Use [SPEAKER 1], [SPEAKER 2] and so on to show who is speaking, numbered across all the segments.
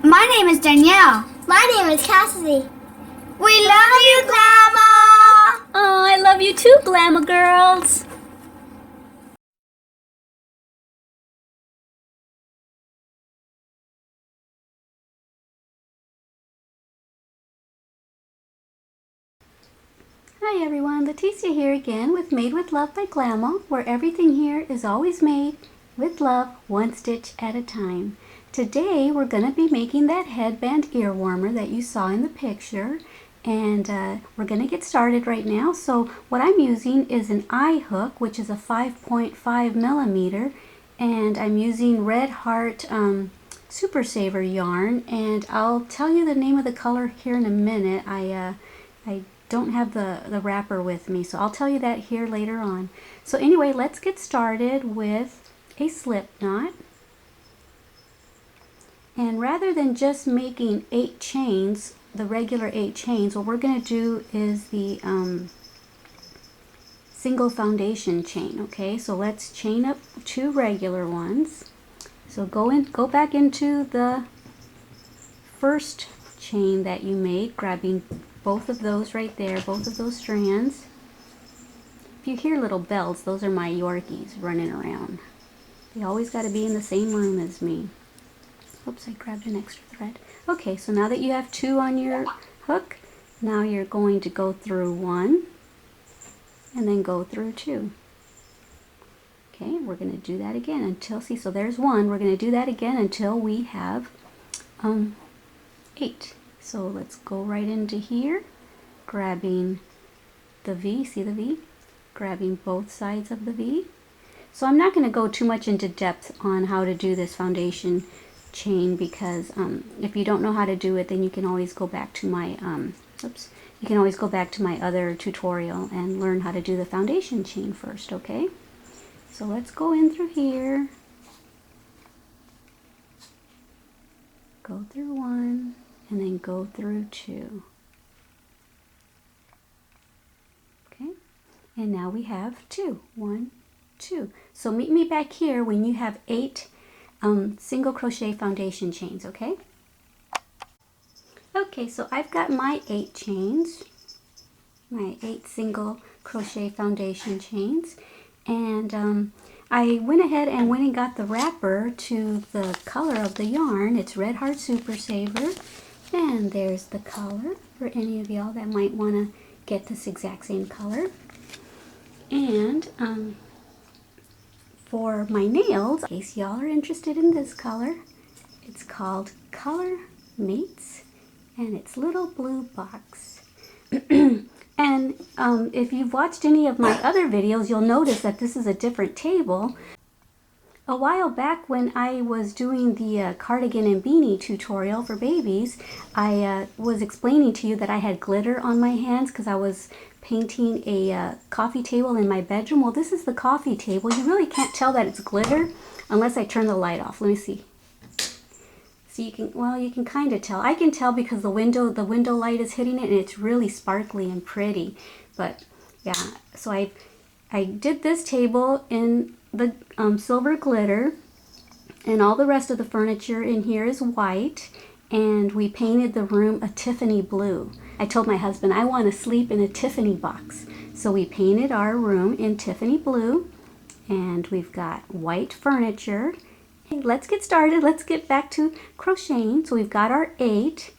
[SPEAKER 1] My name is Danielle.
[SPEAKER 2] My name is Cassidy.
[SPEAKER 1] We love you, Glama!
[SPEAKER 3] Oh, I love you too, Glama girls. Hi everyone, Leticia here again with Made with Love by Glama, where everything here is always made with love, one stitch at a time. Today we're going to be making that headband ear warmer that you saw in the picture, and we're going to get started right now. So what I'm using is an eye hook, which is a 5.5 millimeter, and I'm using Red Heart Super Saver yarn, and I'll tell you the name of the color here in a minute. I don't have the wrapper with me, so I'll tell you that here later on. So anyway, let's get started with a slip knot. And rather than just making 8 chains, the regular 8 chains, what we're going to do is the single foundation chain. Okay, so let's chain up 2 regular ones. So go back into the first chain that you made, grabbing both of those right there, both of those strands. If you hear little bells, those are my Yorkies running around. They always got to be in the same room as me. Oops, I grabbed an extra thread. Okay, so now that you have 2 on your hook, now you're going to go through 1 and then go through 2. Okay, we're going to do that again until, see, so there's 1. We're going to do that again until we have 8. So let's go right into here, grabbing the V, see the V? Grabbing both sides of the V. So I'm not going to go too much into depth on how to do this foundation chain, because if you don't know how to do it, then you can always go back to my you can always go back to my other tutorial and learn how to do the foundation chain first. Okay, so let's go in through here, go through 1 and then go through 2. Okay, and now we have 2. 1, 2. So meet me back here when you have 8 single crochet foundation chains. Okay, okay, so I've got my 8 chains, my 8 single crochet foundation chains, and I went ahead and got the wrapper to the color of the yarn. It's Red Heart Super Saver, and there's the color for any of y'all that might want to get this exact same color. And for my nails, in case y'all are interested in this color, it's called Color Mates, and it's little blue box. And if you've watched any of my other videos, you'll notice that this is a different table. A while back when I was doing the cardigan and beanie tutorial for babies, I was explaining to you that I had glitter on my hands because I was painting a coffee table in my bedroom. Well, this is the coffee table. You really can't tell that it's glitter unless I turn the light off. Let me see. So you can, well, you can kind of tell. I can tell because the window light is hitting it, and it's really sparkly and pretty. But yeah, so I did this table in the silver glitter, and all the rest of the furniture in here is white, and we painted the room a Tiffany blue. I told my husband I want to sleep in a Tiffany box, so we painted our room in Tiffany blue, and we've got white furniture. Okay, let's get started. Let's get back to crocheting. So we've got our 8.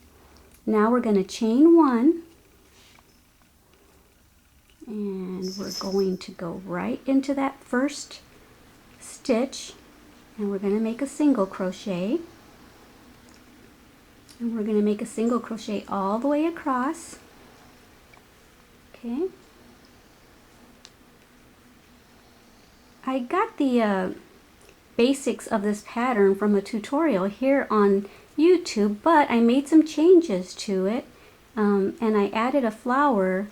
[SPEAKER 3] Now we're going to chain 1, and we're going to go right into that first stitch, and we're going to make a single crochet, and we're going to make a single crochet all the way across. Okay, I got the basics of this pattern from a tutorial here on YouTube, but I made some changes to it, and I added a flower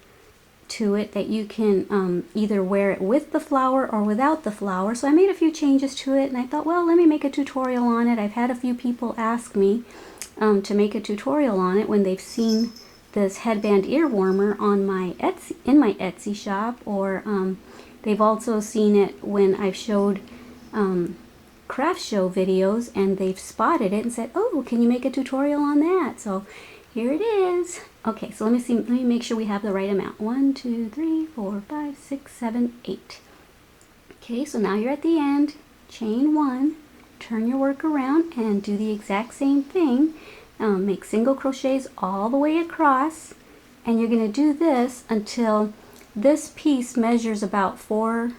[SPEAKER 3] to it that you can either wear it with the flower or without the flower. So I made a few changes to it, and I thought, well, let me make a tutorial on it. I've had a few people ask me to make a tutorial on it when they've seen this headband ear warmer on my Etsy shop, or they've also seen it when I've showed craft show videos, and they've spotted it and said, oh, can you make a tutorial on that? So here it is. Okay, so let me make sure we have the right amount. 1, 2, 3, 4, 5, 6, 7, 8. Okay, so now you're at the end. Chain 1, turn your work around and do the exact same thing. Make single crochets all the way across, and you're going to do this until this piece measures about 4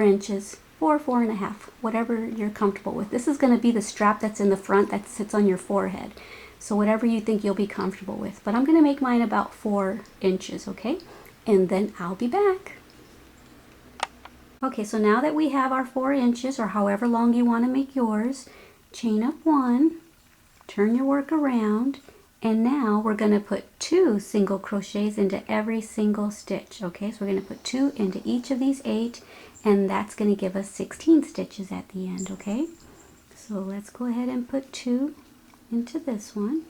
[SPEAKER 3] inches, 4.5, whatever you're comfortable with. This is going to be the strap that's in the front that sits on your forehead. So whatever you think you'll be comfortable with. But I'm going to make mine about 4 inches, okay? And then I'll be back. Okay, so now that we have our 4 inches, or however long you want to make yours, chain up 1, turn your work around, and now we're going to put 2 single crochets into every single stitch. Okay, so we're going to put 2 into each of these 8, and that's going to give us 16 stitches at the end. Okay, so let's go ahead and put 2 into this one,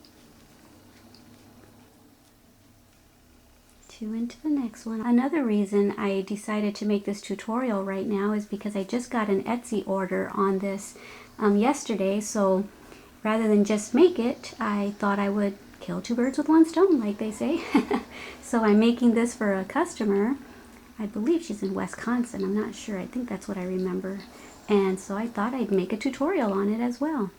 [SPEAKER 3] 2 into the next one. Another reason I decided to make this tutorial right now is because I just got an Etsy order on this yesterday, so rather than just make it, I thought I would kill 2 birds with 1 stone, like they say. So I'm making this for a customer. I believe she's in Wisconsin. I'm not sure. I think that's what I remember. And so I thought I'd make a tutorial on it as well.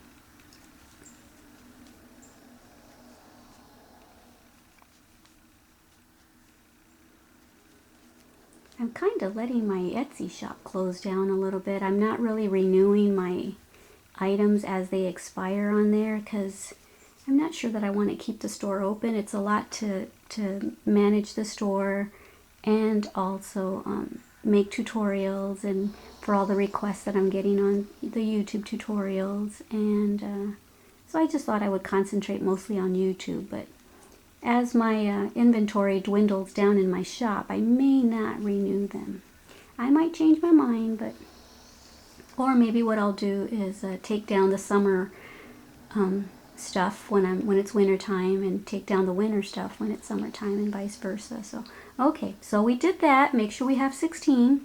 [SPEAKER 3] I'm kind of letting my Etsy shop close down a little bit. I'm not really renewing my items as they expire on there because I'm not sure that I want to keep the store open. It's a lot to manage the store and also make tutorials, and for all the requests that I'm getting on the YouTube tutorials, and so I just thought I would concentrate mostly on YouTube. But as my inventory dwindles down in my shop, I may not renew them. I might change my mind, but or maybe what I'll do is take down the summer stuff when it's winter time, and take down the winter stuff when it's summertime, and vice versa. So okay, so we did that. Make sure we have 16.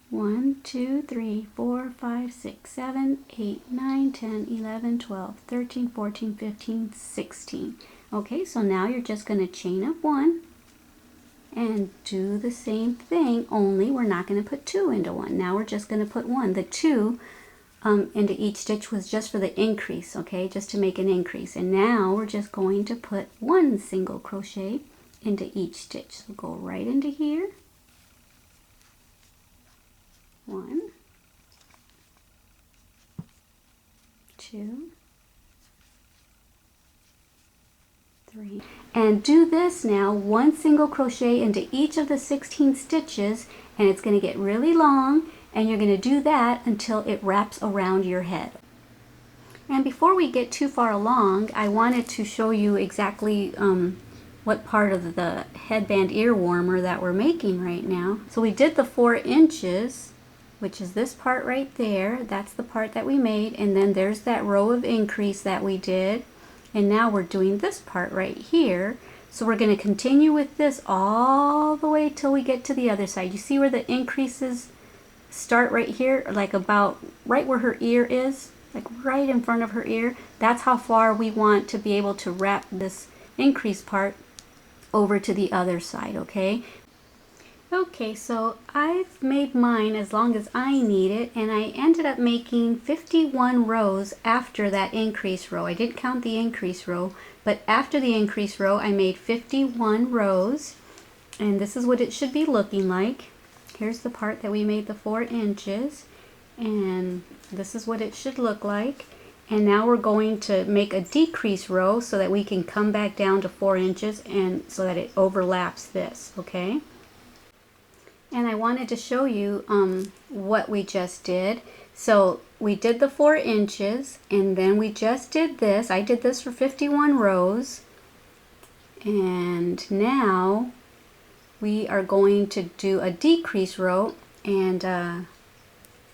[SPEAKER 3] 1, 2, 3, 4, 5, 6, 7, 8, 9, 10, 11, 12, 13, 14, 15, 16. Okay, so now you're just going to chain up 1 and do the same thing, only we're not going to put 2 into one. Now we're just going to put 1. The 2 into each stitch was just for the increase, okay, just to make an increase. And now we're just going to put 1 single crochet into each stitch. So go right into here. 1, 2, 3, and do this now, 1 single crochet into each of the 16 stitches, and it's going to get really long, and you're going to do that until it wraps around your head. And before we get too far along, I wanted to show you exactly what part of the headband ear warmer that we're making right now. So we did the 4 inches, which is this part right there. That's the part that we made, and then there's that row of increase that we did. And now we're doing this part right here. So we're going to continue with this all the way till we get to the other side. You see where the increases start right here, like about right where her ear is, like right in front of her ear. That's how far we want to be able to wrap this increase part over to the other side, okay? Okay, so I've made mine as long as I need it, and I ended up making 51 rows after that increase row. I didn't count the increase row, but after the increase row I made 51 rows, and this is what it should be looking like. Here's the part that we made the 4 inches, and this is what it should look like. And now we're going to make a decrease row so that we can come back down to 4 inches, and so that it overlaps this, okay? And I wanted to show you what we just did. So we did the 4 inches, and then we just did this. I did this for 51 rows, and now we are going to do a decrease row and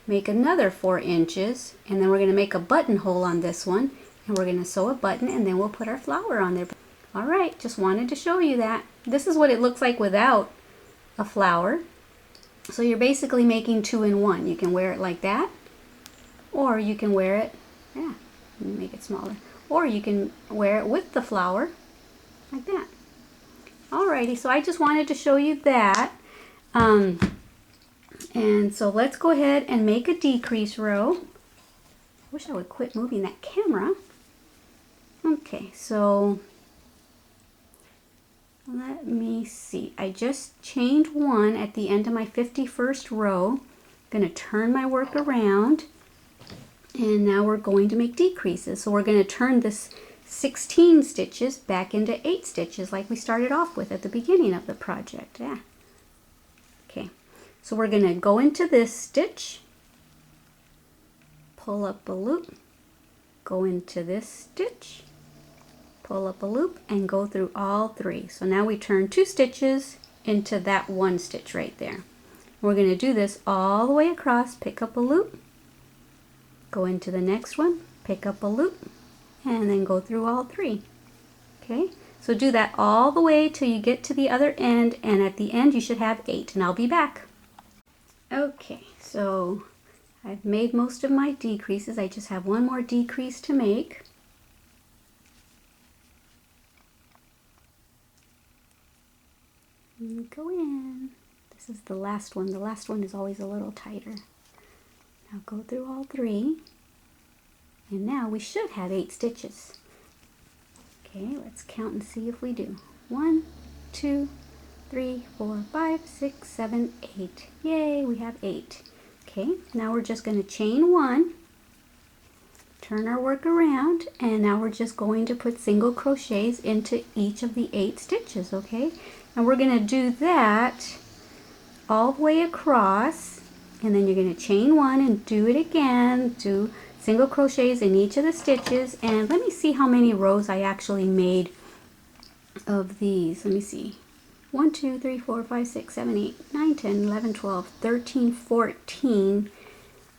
[SPEAKER 3] make another 4 inches, and then we're going to make a buttonhole on this one, and we're going to sew a button, and then we'll put our flower on there. All right, just wanted to show you that. This is what it looks like without a flower. So you're basically making 2 in 1. You can wear it like that, or you can wear it, yeah, make it smaller, or you can wear it with the flower like that. Alrighty, so I just wanted to show you that. And so let's go ahead and make a decrease row. Wish I would quit moving that camera. Okay, so let me see. I just chained one at the end of my 51st row. I'm going to turn my work around, and now we're going to make decreases. So we're going to turn this 16 stitches back into 8 stitches like we started off with at the beginning of the project. Yeah. Okay, so we're going to go into this stitch, pull up a loop, go into this stitch, pull up a loop, and go through all 3. So now we turn 2 stitches into that 1 stitch right there. We're going to do this all the way across, pick up a loop, go into the next one, pick up a loop, and then go through all 3. Okay, so do that all the way till you get to the other end, and at the end you should have 8, and I'll be back. Okay, so I've made most of my decreases. I just have one more decrease to make. And go in. This is the last one. The last one is always a little tighter. Now go through all 3. And now we should have 8 stitches. Okay, let's count and see if we do. 1, 2, 3, 4, 5, 6, 7, 8. Yay, we have 8. Okay, now we're just going to chain 1, turn our work around, and now we're just going to put single crochets into each of the 8 stitches, okay? And we're going to do that all the way across, and then you're going to chain 1 and do it again, do single crochets in each of the stitches. And let me see how many rows I actually made of these. Let me see. 1, 2, 3, 4, 5, 6, 7, 8, 9, 10, 11, 12, 13, 14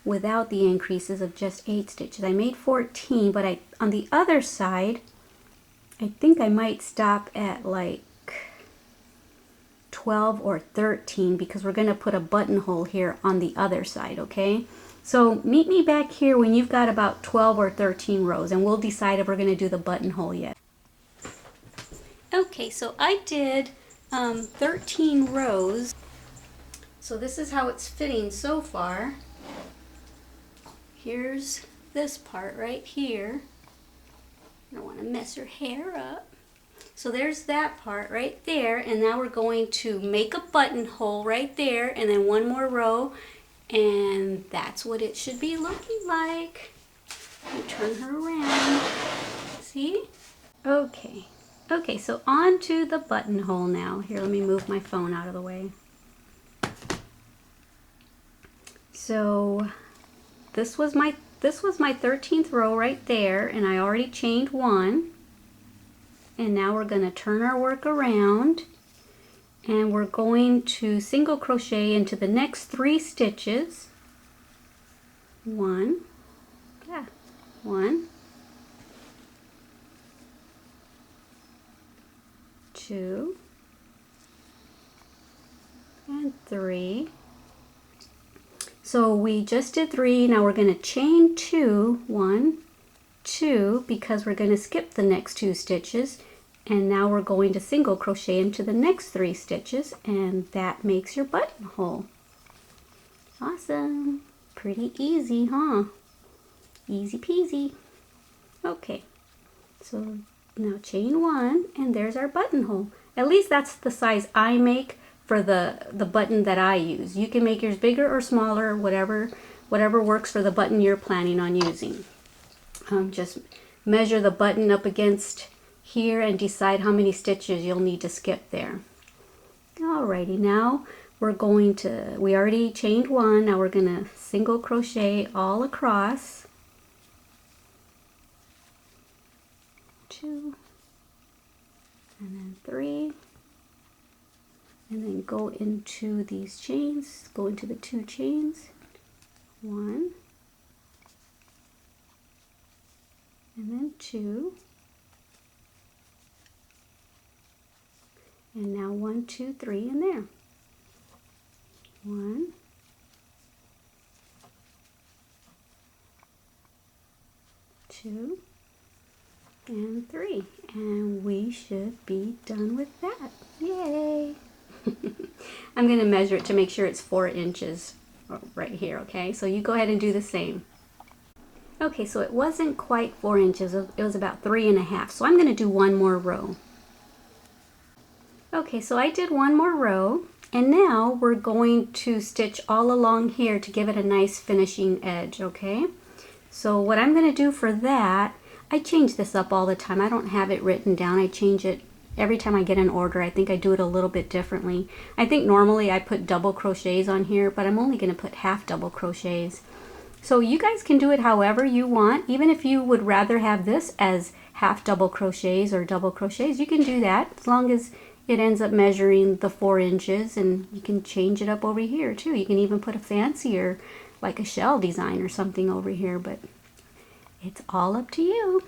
[SPEAKER 3] without the increases of just 8 stitches. I made 14, but on the other side, I think I might stop at like 12 or 13 because we're going to put a buttonhole here on the other side, okay? So meet me back here when you've got about 12 or 13 rows, and we'll decide if we're going to do the buttonhole yet. Okay, so I did 13 rows. So this is how it's fitting so far. Here's this part right here. I don't want to mess her hair up. So there's that part right there, and now we're going to make a buttonhole right there, and then one more row, and that's what it should be looking like. And turn her around. See? Okay. Okay, so on to the buttonhole now. Here, let me move my phone out of the way. So this was my 13th row right there, and I already chained 1. And now we're going to turn our work around, and we're going to single crochet into the next 3 stitches. 1, 2, and 3. So we just did 3. Now we're going to chain 2, 1, 2, because we're going to skip the next 2 stitches. And now we're going to single crochet into the next 3 stitches, and that makes your buttonhole. Awesome. Pretty easy, huh? Easy peasy. Okay, so now chain 1, and there's our buttonhole. At least that's the size I make for the button that I use. You can make yours bigger or smaller, whatever works for the button you're planning on using. Just measure the button up against here and decide how many stitches you'll need to skip there. Alrighty, now we're going to, we already chained 1, now we're going to single crochet all across. 2, and then 3, and then go into these chains, go into the 2 chains. 1, and then 2. And now 1, 2, 3 in there. 1, 2 and 3, and we should be done with that. Yay! I'm going to measure it to make sure it's 4 inches right here, okay? So you go ahead and do the same. Okay, so it wasn't quite 4 inches, it was about 3.5, so I'm going to do one more row. Okay, so I did one more row, and now we're going to stitch all along here to give it a nice finishing edge, okay? So what I'm going to do for that, I change this up all the time. I don't have it written down. I change it every time I get an order. I think I do it a little bit differently. I think normally I put double crochets on here, but I'm only going to put half double crochets. So you guys can do it however you want. Even if you would rather have this as half double crochets or double crochets, you can do that as long as it ends up measuring the 4 inches, and you can change it up over here too. You can even put a fancier, like a shell design or something over here, but it's all up to you.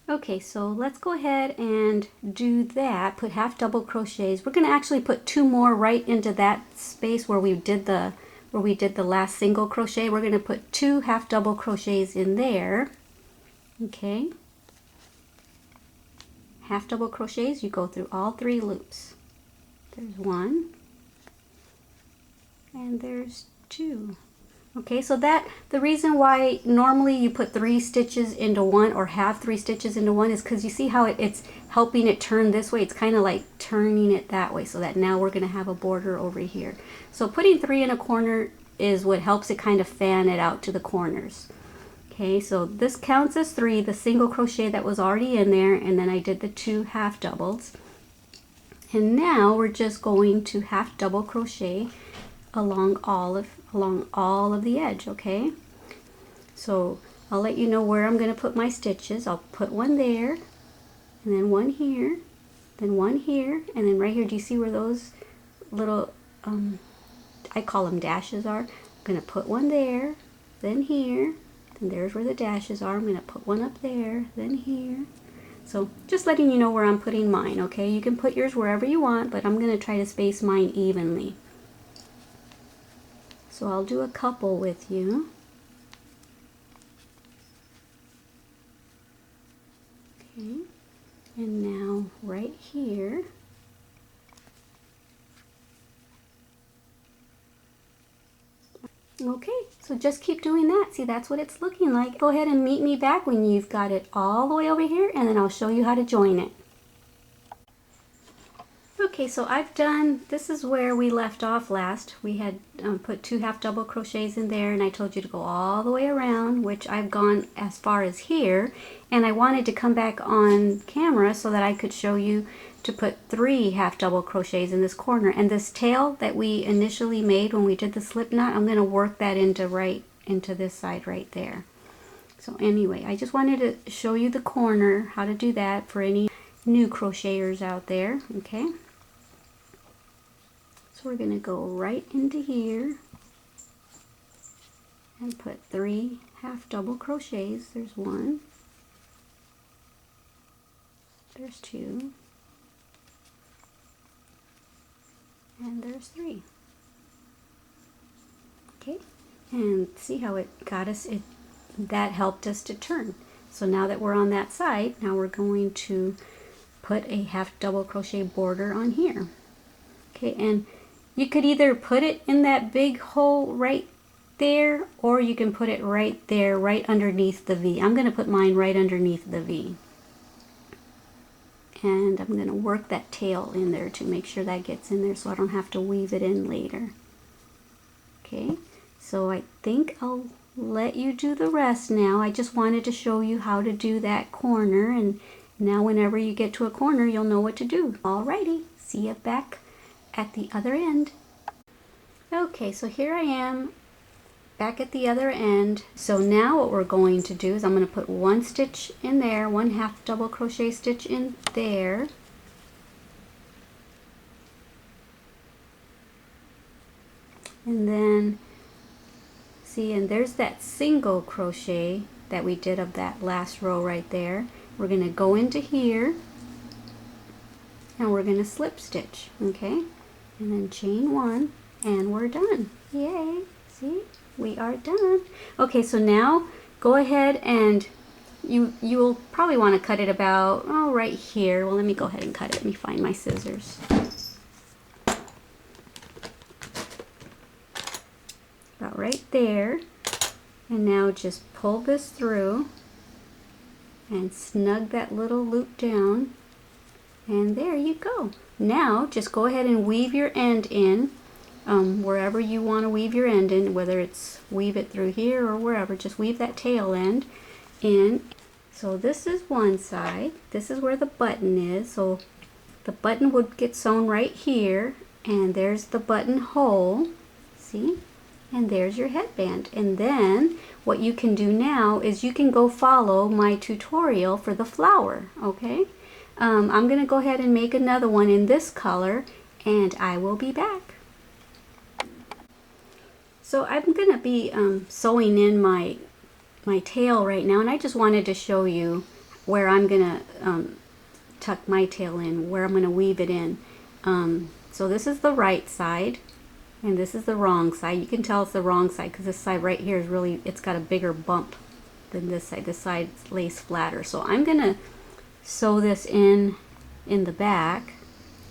[SPEAKER 3] Okay, so let's go ahead and do that. Put half double crochets. We're going to actually put 2 more right into that space where we did the last single crochet. We're going to put 2 half double crochets in there. Okay. Half double crochets, you go through all 3 loops. There's 1 and there's 2. Okay, so that the reason why normally you put 3 stitches into one or have 3 stitches into one is because you see how it's helping it turn this way. It's kind of like turning it that way, so that now we're going to have a border over here. So putting 3 in a corner is what helps it kind of fan it out to the corners. Okay, so this counts as 3, the single crochet that was already in there, and then I did the 2 half doubles. And now we're just going to half double crochet along all of the edge, okay? So I'll let you know where I'm going to put my stitches. I'll put one there, and then one here, then one here, and then right here. Do you see where those little, I call them dashes are? I'm going to put one there, then here, and there's where the dashes are. I'm going to put one up there, then here. So just letting you know where I'm putting mine, okay? You can put yours wherever you want, but I'm going to try to space mine evenly. So I'll do a couple with you. Okay, and now right here, okay, so just keep doing that. See, that's what it's looking like. Go ahead and meet me back when you've got it all the way over here, and then I'll show you how to join it. Okay, so I've done, this is where we left off last. We had put 2 half double crochets in there, and I told you to go all the way around, which I've gone as far as here, and I wanted to come back on camera so that I could show you to put 3 half double crochets in this corner. And this tail that we initially made when we did the slip knot, I'm going to work that into this side right there. So anyway, I just wanted to show you the corner, how to do that for any new crocheters out there, okay? So we're going to go right into here and put 3 half double crochets. There's 1, there's 2, and there's 3. Okay, and see how it got us, that helped us to turn. So now that we're on that side, now we're going to put a half double crochet border on here. Okay, and you could either put it in that big hole right there, or you can put it right there, right underneath the V. I'm going to put mine right underneath the V. And I'm going to work that tail in there to make sure that gets in there so I don't have to weave it in later. Okay, so I think I'll let you do the rest now. I just wanted to show you how to do that corner, and now whenever you get to a corner, you'll know what to do. Alrighty, see you back at the other end. Okay, so here I am back at the other end. So now what we're going to do is I'm going to put 1 stitch in there, 1 half double crochet stitch in there, and then see, and there's that single crochet that we did of that last row right there. We're going to go into here and we're going to slip stitch, okay, and then chain 1, and we're done. Yay! See, we are done. Okay, so now go ahead and you'll probably want to cut it about, oh, right here. Well, let me go ahead and cut it. Let me find my scissors. About right there. And now just pull this through and snug that little loop down. And there you go. Now just go ahead and weave your end in wherever you want to weave your end in, whether it's weave it through here or wherever. Just weave that tail end in. So this is one side. This is where the button is. So the button would get sewn right here, and there's the button hole. See? And there's your headband. And then what you can do now is you can go follow my tutorial for the flower. Okay? I'm going to go ahead and make another one in this color, and I will be back. So I'm going to be sewing in my tail right now, and I just wanted to show you where I'm going to tuck my tail in, where I'm going to weave it in. So this is the right side, and this is the wrong side. You can tell it's the wrong side because this side right here is really, it's got a bigger bump than this side. This side lays flatter. So I'm going to sew this in the back,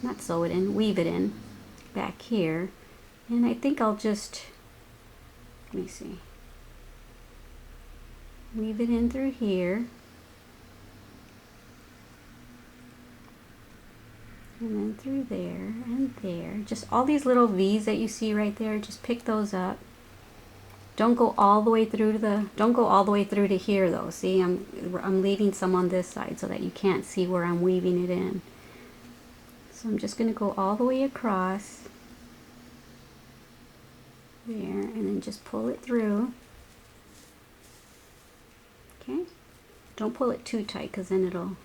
[SPEAKER 3] not sew it in, weave it in back here. And I think I'll just, let me see, weave it in through here, and then through there and there. Just all these little V's that you see right there, just pick those up. Don't go all the way through to to here though. See, I'm leaving some on this side so that you can't see where I'm weaving it in. So I'm just going to go all the way across there and then just pull it through. Okay, don't pull it too tight because then it'll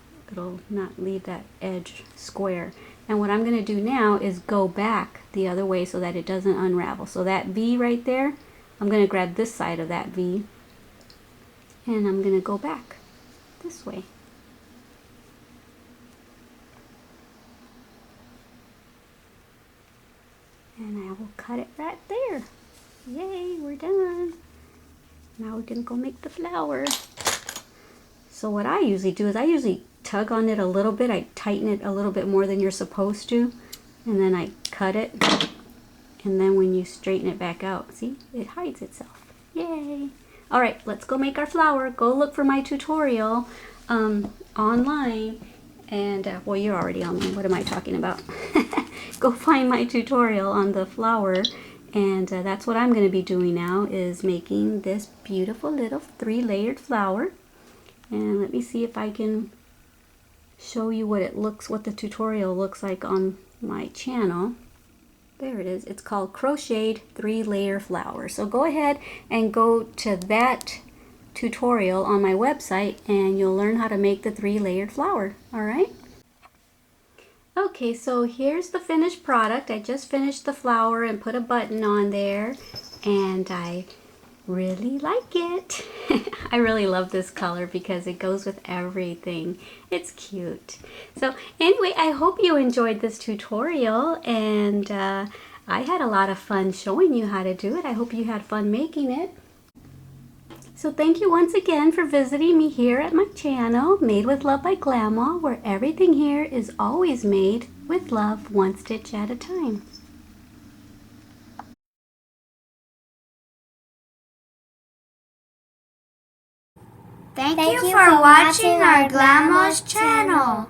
[SPEAKER 3] not leave that edge square. And what I'm going to do now is go back the other way so that it doesn't unravel. So that V right there, I'm going to grab this side of that V and I'm going to go back this way. And I will cut it right there. Yay, we're done. Now we're going to go make the flower. So what I usually do is I usually tug on it a little bit. I tighten it a little bit more than you're supposed to. And then I cut it. And then when you straighten it back out, see, it hides itself. Yay! All right, let's go make our flower. Go look for my tutorial online. And, well, you're already online. What am I talking about? Go find my tutorial on the flower. And that's what I'm going to be doing now, is making this beautiful little 3-layered flower. And let me see if I can show you what the tutorial looks like on my channel. There it is. It's called Crocheted 3-Layer Flower. So go ahead and go to that tutorial on my website and you'll learn how to make the 3-layered flower. All right? Okay, so here's the finished product. I just finished the flower and put a button on there, and I really like it. I really love this color because it goes with everything. It's cute. So anyway, I hope you enjoyed this tutorial, and I had a lot of fun showing you how to do it. I hope you had fun making it. So thank you once again for visiting me here at my channel, Made with Love by Glama, where everything here is always made with love, one stitch at a time.
[SPEAKER 1] Thank you for watching our Glama's channel.